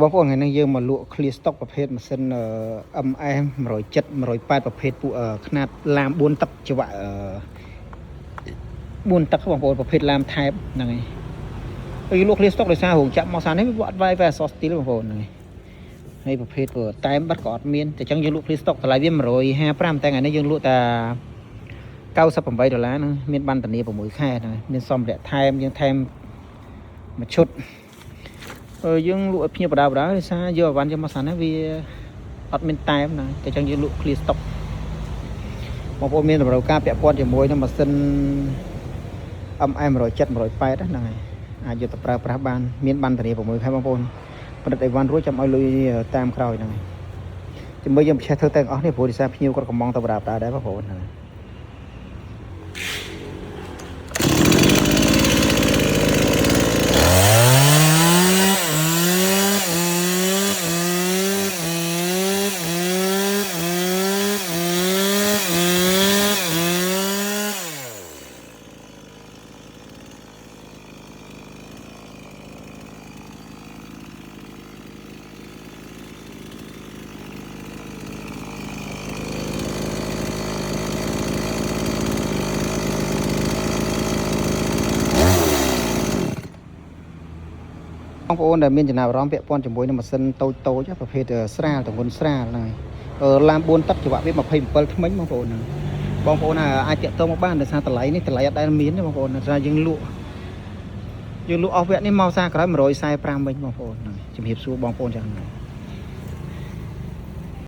បងប្អូនថ្ងៃនេះយើងមកលក់ clear stock ប្រភេទម៉ាស៊ីន MM 107 108ប្រភេទពួកຂະຫນາດឡាម4ទឹកច្រវាក់4ទឹកបងប្អូនប្រភេទឡាមថែបហ្នឹងហើយពេលលក់ clear stock ដោយសាររោងចក្រមកសាននេះវាអត់វាយអសស្ទីលបងប្អូនហ្នឹងហើយប្រភេទតែមបាត់ក៏អត់មានតែអញ្ចឹងយើងលក់ clear stock តម្លៃវា155តែថ្ងៃនេះយើងលក់តែ$98ហ្នឹងមានបានធានា6ខែហ្នឹងមានសម្ភារៈថែមយើងថែមមួយឈុតយើងលក់ឲ្យភ្ញៀវបដាដោយសារយកអីវ៉ាន់យកមកសានហ្នឹងវាអត់មានតែមណាតែអញ្ចឹងយើងលក់ clear stock បងប្អូនមានតម្រូវការពាក់ព័ន្ធជាមួយនឹងម៉ាស៊ីន MM 107 108ហ្នឹងហើយអាចយកទៅប្រើប្រាស់បានមានបានធានា6ខែបងប្អូនផលិតអីវ៉ាន់រួចចាំឲ្យលុយតាមក្រោយហ្នឹងហើយជាមួយយើងប្រឆេះធ្វើទាំងអស់នេះព្រោះដោយសារភ្ញៀវគាត់កំងទៅបដាដែរបងប្អូនហ្នឹងបងប្អូនដែលមានចំណាប់អារម្មណ៍ពាក់ព័ន្ធជាមួយនឹងម៉ាស៊ីនតូចប្រភេទស្រាលទម្ងន់ស្រាលហ្នឹងហើយឡាម4ទឹកច្រវាក់វា27ថ្មិញបងប្អូនហ្នឹងបងប្អូនអាចតាក់ទងមកបានដោយសារតម្លៃនេះតម្លៃអត់ដែលមានទេបងប្អូនថាយើងលក់អស់វគ្គនេះមកសារក្រោយ145វិញបងប្អូនហ្នឹងជំរាបសួរបងប្អូនចឹងហ្នឹង